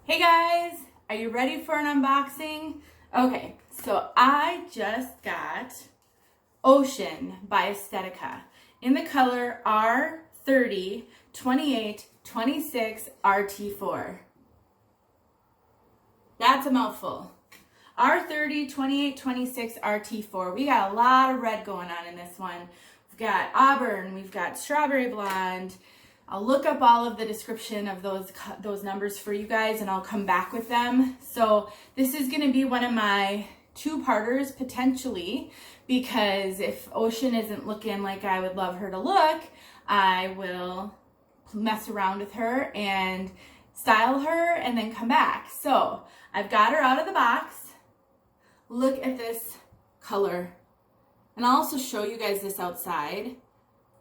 Hey guys, are you ready for an unboxing? Okay, so I just got Ocean by Estetica in the color R30 28 26 RT4. That's a mouthful. R30 28 26 RT4. We got a lot of red going on in this one. We've got auburn, we've got strawberry blonde. I'll look up all of the description of those numbers for you guys and I'll come back with them. So this is going to be one of my two-parters potentially, because if Ocean isn't looking like I would love her to look, I will mess around with her and style her and then come back. So I've got her out of the box. Look at this color. And I'll also show you guys this outside,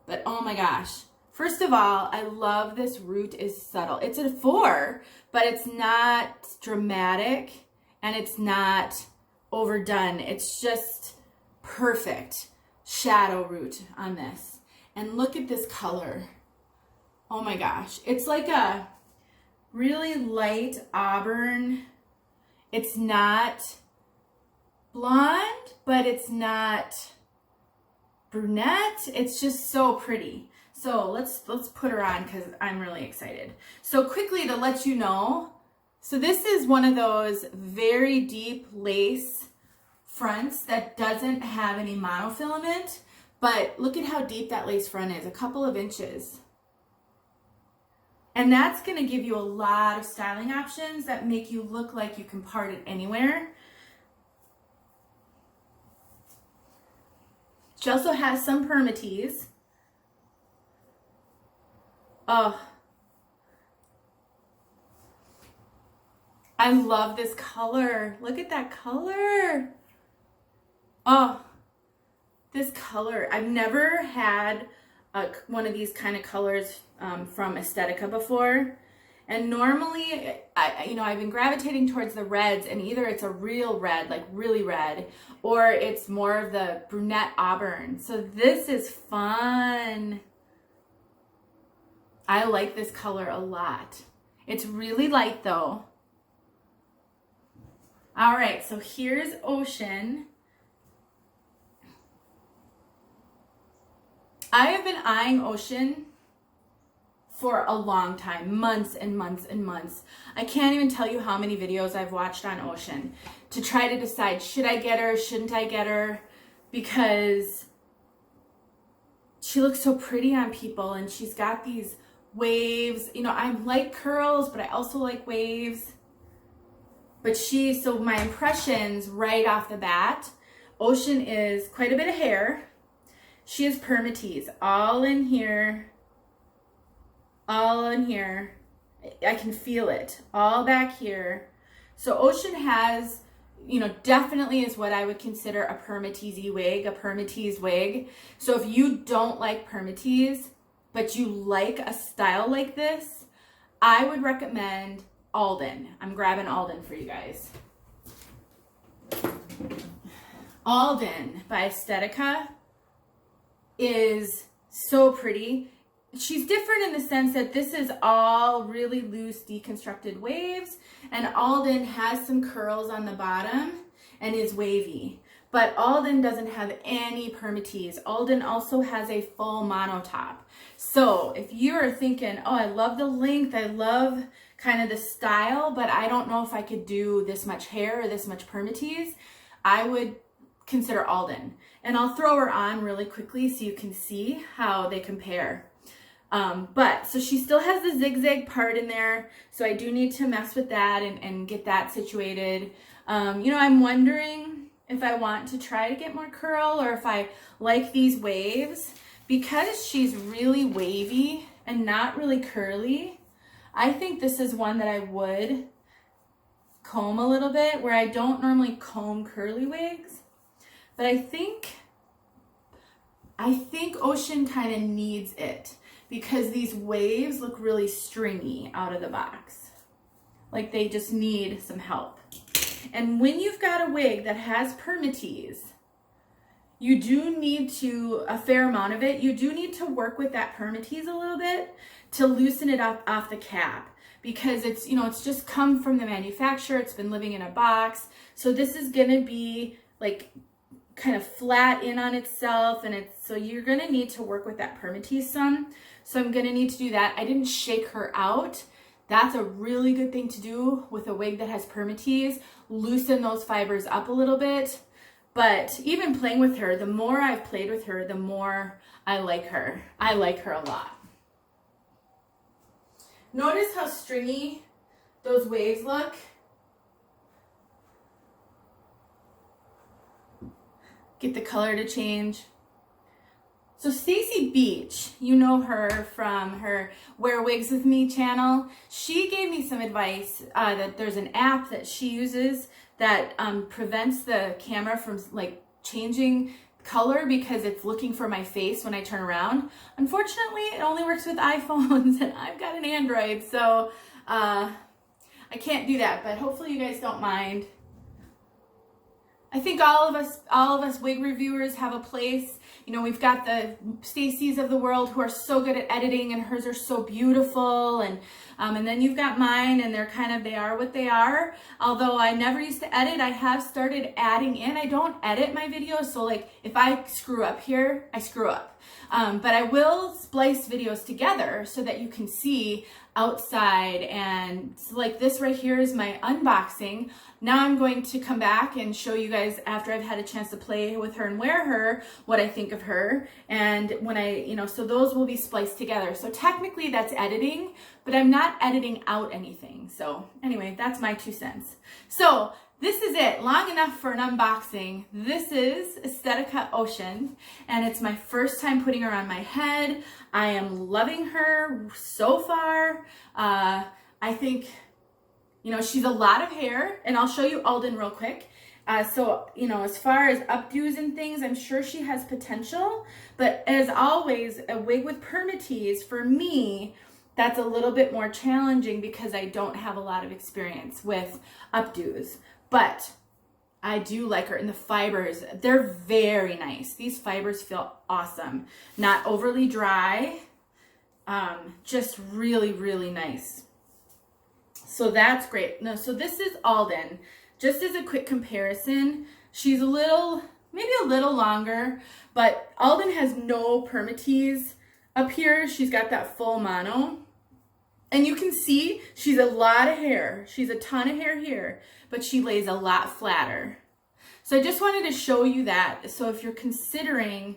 but oh my gosh. First of all, I love this root is subtle. It's a 4, but it's not dramatic and it's not overdone. It's just perfect shadow root on this. And look at this color. Oh my gosh. It's like a really light auburn. It's not blonde, but it's not brunette. It's just so pretty. So let's put her on because I'm really excited. So quickly to let you know, so this is one of those very deep lace fronts that doesn't have any monofilament, but look at how deep that lace front is, a couple of inches. And that's going to give you a lot of styling options that make you look like you can part it anywhere. She also has some permatease. Oh, I love this color. Look at that color. Oh, this color. I've never had one of these kind of colors from Estetica before. And normally, I've been gravitating towards the reds, and either it's a real red, like really red, or it's more of the brunette auburn. So this is fun. I like this color a lot. It's really light though. All right, so here's Ocean. I have been eyeing Ocean for a long time, months and months and months. I can't even tell you how many videos I've watched on Ocean to try to decide, should I get her, shouldn't I get her? Because she looks so pretty on people and she's got these waves. I like curls, but I also like waves. But so my impressions right off the bat, Ocean is quite a bit of hair. She has permatease all in here, all in here. I can feel it all back here. So Ocean has, definitely is what I would consider a permatease wig, a permatease wig. So if you don't like permatease, but you like a style like this, I would recommend Alden. I'm grabbing Alden for you guys. Alden by Estetica is so pretty. She's different in the sense that this is all really loose deconstructed waves, and Alden has some curls on the bottom and is wavy. But Alden doesn't have any permatease. Alden also has a full mono top. So if you're thinking, oh, I love the length, I love kind of the style, but I don't know if I could do this much hair or this much permatease, I would consider Alden. And I'll throw her on really quickly so you can see how they compare. So she still has the zigzag part in there, so I do need to mess with that and get that situated. I'm wondering if I want to try to get more curl or if I like these waves. Because she's really wavy and not really curly, I think this is one that I would comb a little bit, where I don't normally comb curly wigs. But I think Ocean kind of needs it because these waves look really stringy out of the box. Like they just need some help. And when you've got a wig that has permatease, you do need to, a fair amount of it, you do need to work with that permatease a little bit to loosen it up off the cap. because it's, you know, it's just come from the manufacturer. It's been living in a box. So this is going to be like kind of flat in on itself, and so you're going to need to work with that permatease some. So I'm going to need to do that. I didn't shake her out. That's a really good thing to do with a wig that has permatease. Loosen those fibers up a little bit. But even playing with her, the more I've played with her, the more I like her. I like her a lot. Notice how stringy those waves look. Get the color to change. So Stacy Beach, you know her from her Wear Wigs With Me channel. She gave me some advice that there's an app that she uses that prevents the camera from like changing color because it's looking for my face when I turn around. Unfortunately, it only works with iPhones and I've got an Android, so I can't do that, but hopefully you guys don't mind. I think all of us wig reviewers have a place. You know, we've got the Stacys of the world who are so good at editing, and hers are so beautiful, and then you've got mine, and they are what they are. Although I never used to edit, I have started adding in. I don't edit my videos, so like if I screw up here, I screw up. But I will splice videos together so that you can see outside, and so like this right here is my unboxing. Now I'm going to come back and show you guys after I've had a chance to play with her and wear her what I think of her, and when so those will be spliced together. So technically that's editing, but I'm not editing out anything. So anyway, that's my 2 cents. So this is it, long enough for an unboxing. This is Estetica Ocean, and it's my first time putting her on my head. I am loving her so far. I think, you know, she's a lot of hair, and I'll show you Alden real quick. So, you know, as far as updos and things, I'm sure she has potential, but as always, a wig with permatease, for me, that's a little bit more challenging because I don't have a lot of experience with updos. But I do like her, and the fibers, they're very nice. These fibers feel awesome. Not overly dry, just really, really nice. So that's great. No, so this is Alden. Just as a quick comparison, she's maybe a little longer, but Alden has no permatease up here. She's got that full mono. And you can see she's a lot of hair. She's a ton of hair here, but she lays a lot flatter. So I just wanted to show you that. So if you're considering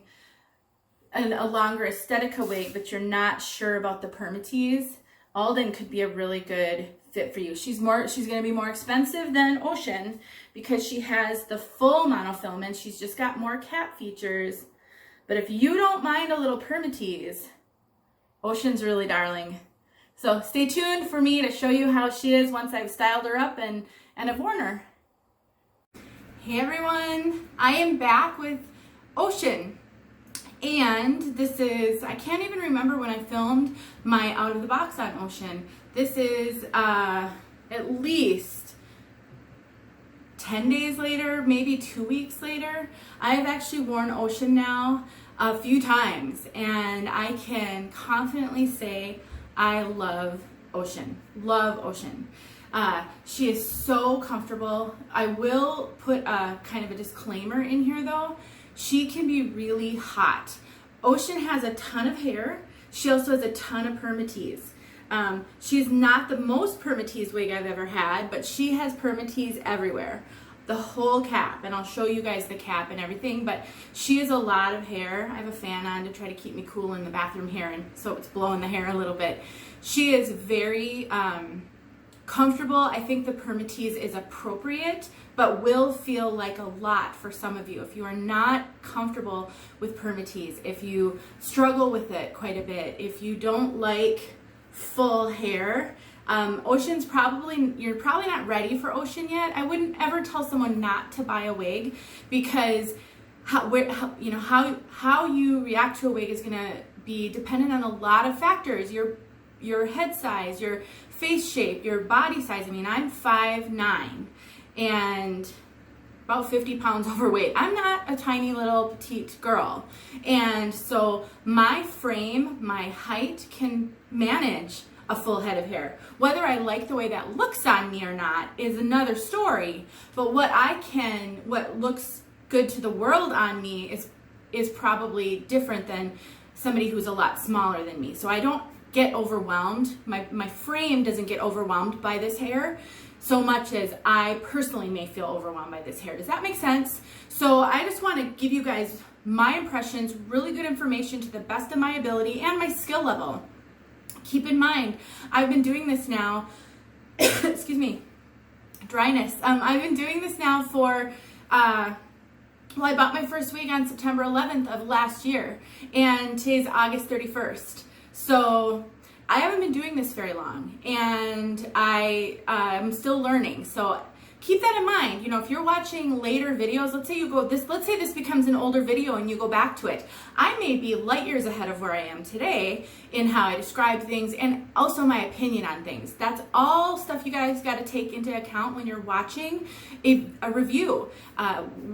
a longer Estetica wig, but you're not sure about the permatease, Alden could be a really good fit for you. She's going to be more expensive than Ocean because she has the full monofilament. She's just got more cap features. But if you don't mind a little permatease, Ocean's really darling. So stay tuned for me to show you how she is once I've styled her up and have worn her. Hey everyone, I am back with Ocean. And this is, I can't even remember when I filmed my out of the box on Ocean. This is at least 10 days later, maybe 2 weeks later. I have actually worn Ocean now a few times, and I can confidently say I love Ocean. Love Ocean. She is so comfortable. I will put a kind of a disclaimer in here though. She can be really hot. Ocean has a ton of hair. She also has a ton of permatease. She's not the most permatease wig I've ever had, but she has permatease everywhere. The whole cap, and I'll show you guys the cap and everything, but she has a lot of hair. I have a fan on to try to keep me cool in the bathroom here, and so it's blowing the hair a little bit. She is very comfortable. I think the permatease is appropriate, but will feel like a lot for some of you. If you are not comfortable with permatease, if you struggle with it quite a bit, if you don't like full hair, Ocean's you're probably not ready for Ocean yet. I wouldn't ever tell someone not to buy a wig because how you react to a wig is gonna be dependent on a lot of factors. Your head size, your face shape, your body size. I mean, I'm 5'9" and about 50 pounds overweight. I'm not a tiny little petite girl. And so my frame, my height can manage a full head of hair. Whether I like the way that looks on me or not is another story, but what looks good to the world on me is probably different than somebody who's a lot smaller than me. So I don't get overwhelmed. My frame doesn't get overwhelmed by this hair so much as I personally may feel overwhelmed by this hair. Does that make sense? So I just want to give you guys my impressions, really good information to the best of my ability and my skill level. Keep in mind, I've been doing this now, excuse me, dryness. I've been doing this now for, I bought my first wig on September 11th of last year, and today's August 31st. So I haven't been doing this very long, and I'm still learning. So keep that in mind. You know, if you're watching later videos, let's say this becomes an older video and you go back to it. I may be light years ahead of where I am today in how I describe things and also my opinion on things. That's all stuff you guys got to take into account when you're watching a review.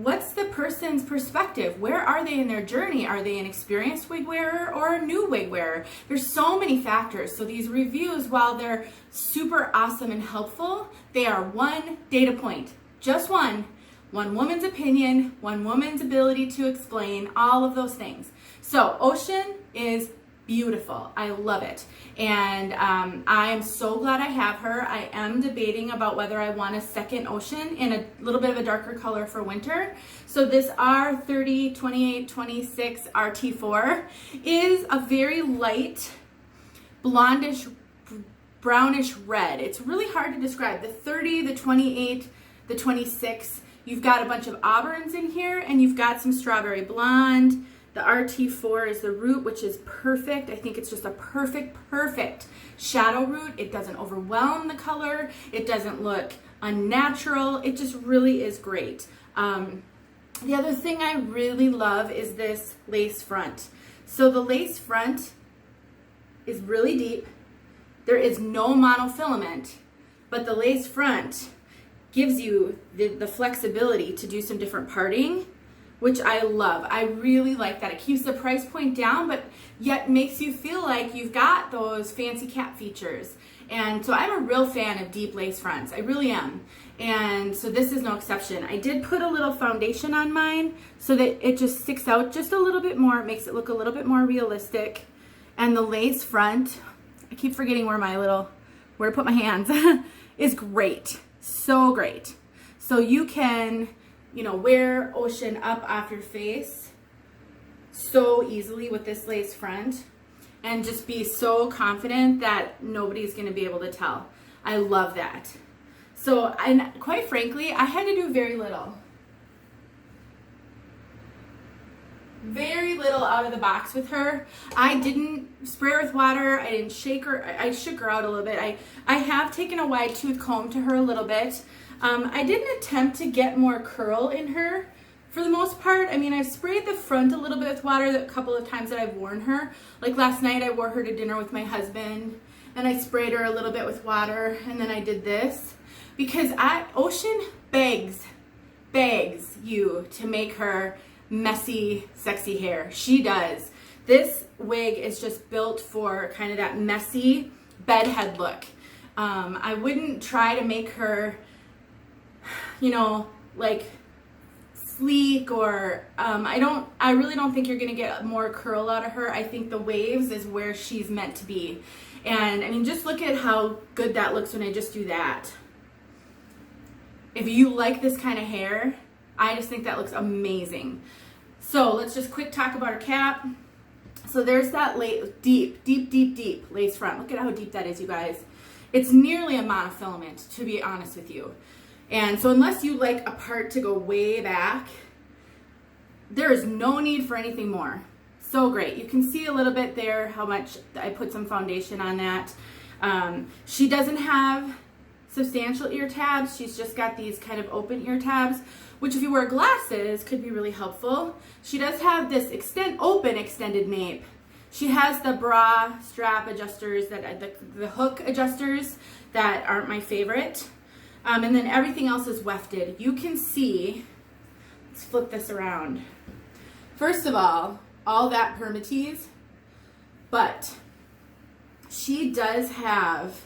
What's the person's perspective? Where are they in their journey? Are they an experienced wig wearer or a new wig wearer? There's so many factors. So these reviews, while they're super awesome and helpful, they are one data point, just one woman's opinion, one woman's ability to explain, all of those things. So Ocean is beautiful. I love it. And I am so glad I have her. I am debating about whether I want a second Ocean in a little bit of a darker color for winter. So this R30 2826 RT4 is a very light blondish brownish red. It's really hard to describe. The 30, the 28, the 26, you've got a bunch of auburns in here, and you've got some strawberry blonde. The RT4 is the root, which is perfect. I think it's just a perfect shadow root. It doesn't overwhelm the color. It doesn't look unnatural. It just really is great. The other thing I really love is this lace front. So the lace front is really deep. There is no monofilament, but the lace front gives you the flexibility to do some different parting, which I love. I really like that. It keeps the price point down, but yet makes you feel like you've got those fancy cap features. And so I'm a real fan of deep lace fronts. I really am. And so this is no exception. I did put a little foundation on mine so that it just sticks out just a little bit more. It makes it look a little bit more realistic. And the lace front, I keep forgetting where to put my hands, is great. So great. So you can, wear Ocean up off your face so easily with this lace front and just be so confident that nobody's going to be able to tell. I love that. So, and quite frankly, I had to do very little out of the box with her. I didn't spray her with water. I didn't shake her. I shook her out a little bit. I have taken a wide tooth comb to her a little bit. I didn't attempt to get more curl in her for the most part. I mean, I've sprayed the front a little bit with water the couple of times that I've worn her. Like last night I wore her to dinner with my husband and I sprayed her a little bit with water, and then I did this because Ocean begs you to make her messy, sexy hair. She does. This wig is just built for kind of that messy bedhead look. I wouldn't try to make her, like sleek or I really don't think you're gonna get more curl out of her. I think the waves is where she's meant to be. And I mean, just look at how good that looks when I just do that. If you like this kind of hair, I just think that looks amazing. So let's just quick talk about her cap. So there's that deep lace front. Look at how deep that is, you guys. It's nearly a monofilament, to be honest with you. And so unless you like a part to go way back, there is no need for anything more. So great. You can see a little bit there how much I put some foundation on that. She doesn't have substantial ear tabs. She's just got these kind of open ear tabs, which if you wear glasses could be really helpful. She does have this open extended nape. She has the bra strap adjusters, the hook adjusters that aren't my favorite. And then everything else is wefted. You can see, let's flip this around. First of all that permatease, but she does have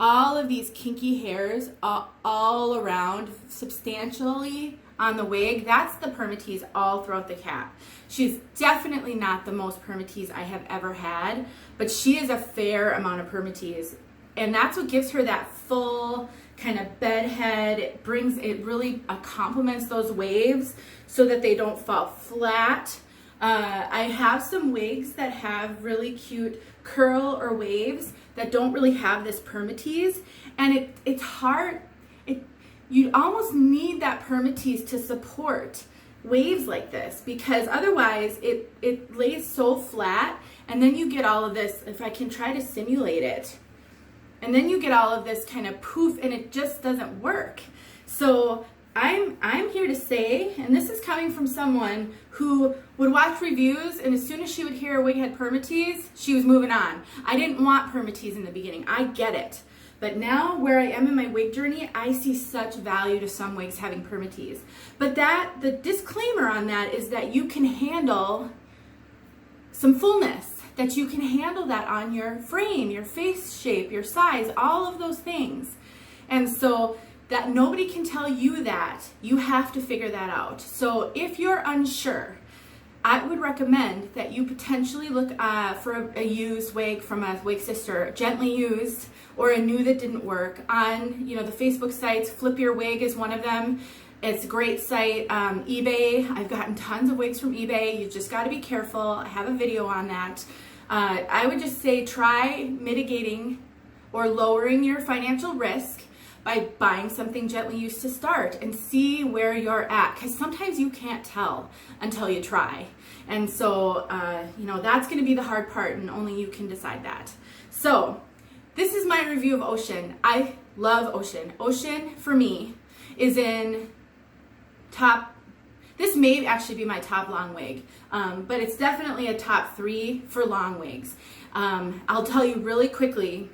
all of these kinky hairs all around, substantially on the wig. That's the permatease all throughout the cap. She's definitely not the most permatease I have ever had, but she is a fair amount of permatease. And that's what gives her that full kind of bed head. It really complements those waves so that they don't fall flat. I have some wigs that have really cute curl or waves that don't really have this permatease, and it's hard. You almost need that permatease to support waves like this, because otherwise it lays so flat, and then you get all of this, if I can try to simulate it, and then you get all of this kind of poof, and it just doesn't work. So I'm here to say, and this is coming from someone who would watch reviews, and as soon as she would hear a wig had permatease, she was moving on. I didn't want permatease in the beginning. I get it. But now, where I am in my wig journey, I see such value to some wigs having permatease. But the disclaimer on that is that you can handle some fullness, that you can handle that on your frame, your face shape, your size, all of those things. And so that nobody can tell you that. You have to figure that out. So if you're unsure, I would recommend that you potentially look for a used wig from a wig sister, gently used, or a new that didn't work. On the Facebook sites, Flip Your Wig is one of them. It's a great site. eBay, I've gotten tons of wigs from eBay. You just got to be careful. I have a video on that. I would just say try mitigating or lowering your financial risk by buying something gently used to start and see where you're at, because sometimes you can't tell until you try. And so, that's going to be the hard part, and only you can decide that. So this is my review of Ocean. I love Ocean. Ocean, for me, is in top, this may actually be my top long wig, but it's definitely a top 3 for long wigs. I'll tell you really quickly,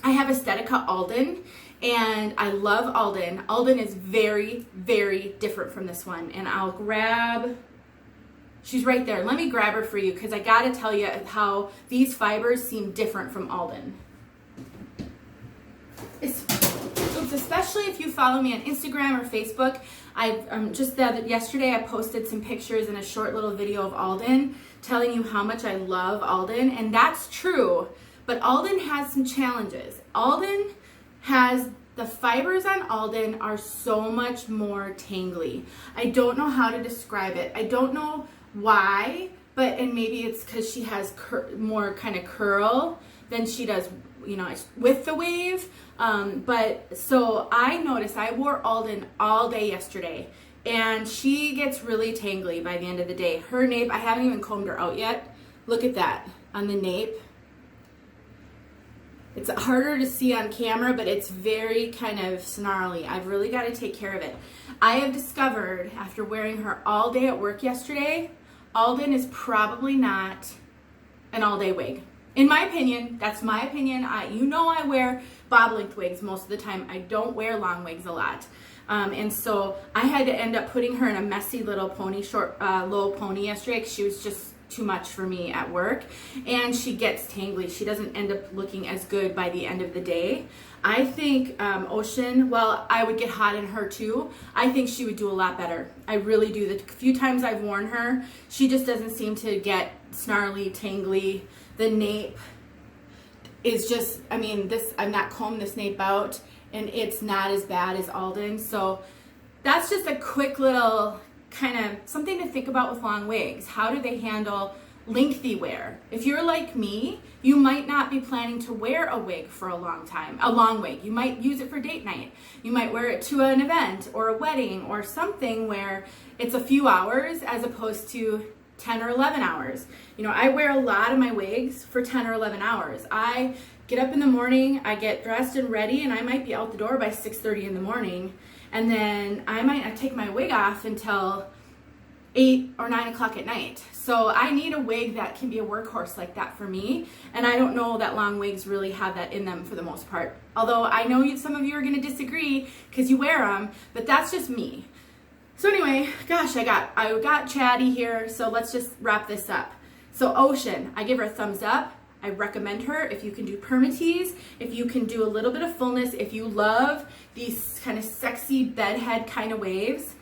I have Estetica Alden, and I love Alden. Alden is very, very different from this one, and I'll grab, she's right there. Let me grab her for you, because I gotta tell you how these fibers seem different from Alden. Especially if you follow me on Instagram or Facebook. Yesterday I posted some pictures and a short little video of Alden telling you how much I love Alden, and that's true, but Alden has some challenges. The fibers on Alden are so much more tangly. I don't know how to describe it. I don't know why, and maybe it's because she has more kind of curl than she does, with the wave. So I noticed I wore Alden all day yesterday, and she gets really tangly by the end of the day. Her nape, I haven't even combed her out yet. Look at that on the nape. It's harder to see on camera, but it's very kind of snarly. I've really got to take care of it. I have discovered, after wearing her all day at work yesterday, Alden is probably not an all-day wig. In my opinion, that's my opinion. I wear bob-length wigs most of the time. I don't wear long wigs a lot. And so I had to end up putting her in a messy little pony, low pony yesterday, because she was just too much for me at work, and she gets tangly. She doesn't end up looking as good by the end of the day. I think Ocean, well, I would get hot in her too. I think she would do a lot better. I really do. The few times I've worn her, she just doesn't seem to get snarly, tangly. The nape is just, I've not combed this nape out, and it's not as bad as Alden. So that's just a quick little kind of something to think about with long wigs. How do they handle lengthy wear? If you're like me, you might not be planning to wear a wig for a long time, a long wig. You might use it for date night. You might wear it to an event or a wedding or something where it's a few hours as opposed to 10 or 11 hours. I wear a lot of my wigs for 10 or 11 hours. I get up in the morning, I get dressed and ready, and I might be out the door by 6:30 in the morning. And then I might not take my wig off until 8 or 9 o'clock at night. So I need a wig that can be a workhorse like that for me. And I don't know that long wigs really have that in them for the most part. Although I know some of you are going to disagree because you wear them, but that's just me. So anyway, gosh, I got chatty here, so let's just wrap this up. So Ocean, I give her a thumbs up. I recommend her. If you can do permatease, if you can do a little bit of fullness, if you love these kind of sexy bedhead kind of waves,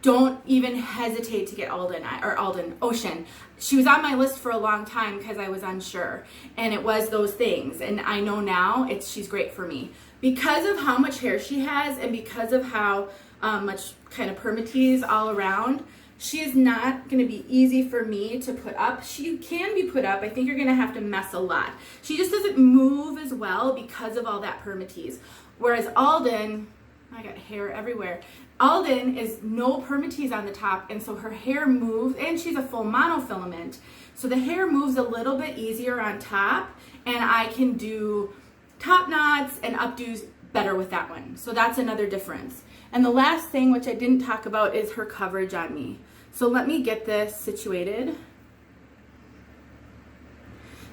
don't even hesitate to get Alden Ocean. She was on my list for a long time because I was unsure, and it was those things. And I know now she's great for me because of how much hair she has and because of how much kind of permatease all around. She is not going to be easy for me to put up. She can be put up. I think you're going to have to mess a lot. She just doesn't move as well because of all that permatease. Whereas Alden, I got hair everywhere. Alden is no permatease on the top, and so her hair moves, and she's a full monofilament. So the hair moves a little bit easier on top, and I can do top knots and updos better with that one. So that's another difference. And the last thing, which I didn't talk about, is her coverage on me. So let me get this situated.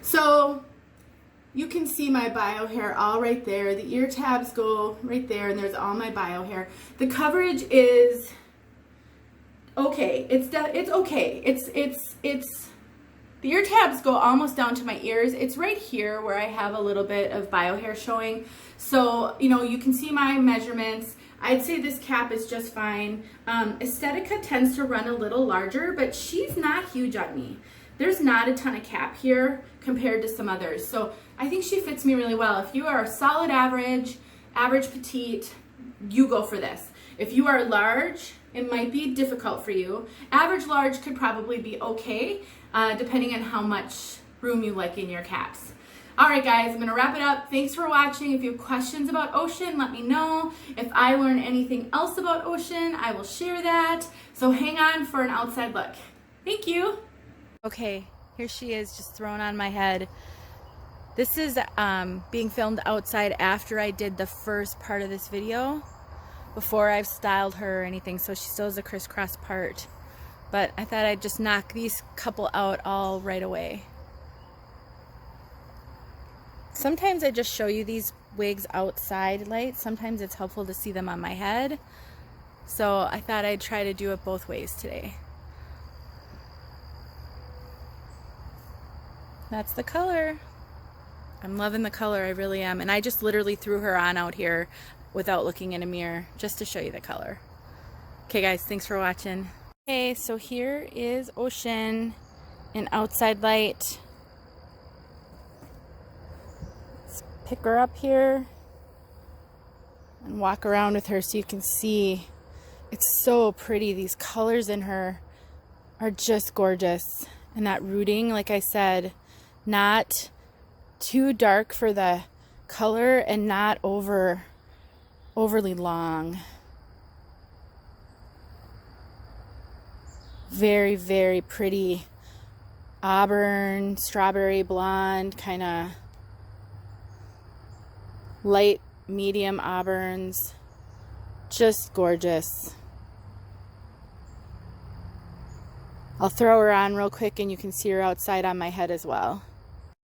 So you can see my bio hair all right there. The ear tabs go right there, and there's all my bio hair. The coverage is okay. It's okay. It's the ear tabs go almost down to my ears. It's right here where I have a little bit of bio hair showing. So, you know, you can see my measurements. I'd say this cap is just fine. Estetica tends to run a little larger, but she's not huge on me. There's not a ton of cap here compared to some others. So I think she fits me really well. If you are a solid average petite, you go for this. If you are large, it might be difficult for you. Average large could probably be okay, depending on how much room you like in your caps. All right, guys, I'm gonna wrap it up. Thanks for watching. If you have questions about Ocean, let me know. If I learn anything else about Ocean, I will share that. So hang on for an outside look. Thank you. Okay, here she is, just thrown on my head. This is being filmed outside after I did the first part of this video, before I've styled her or anything, so she still has a crisscross part. But I thought I'd just knock these couple out all right away. Sometimes I just show you these wigs outside light. Sometimes it's helpful to see them on my head. So I thought I'd try to do it both ways today. That's the color. I'm loving the color, I really am. And I just literally threw her on out here without looking in a mirror, just to show you the color. Okay guys, thanks for watching. Okay, so here is Ocean in outside light. Pick her up here and walk around with her so you can see. It's so pretty. These colors in her are just gorgeous. And that rooting, like I said, not too dark for the color and not overly long. Very, very pretty auburn, strawberry blonde, kind of light medium auburns. Just gorgeous. I'll throw her on real quick and you can see her outside on my head as well.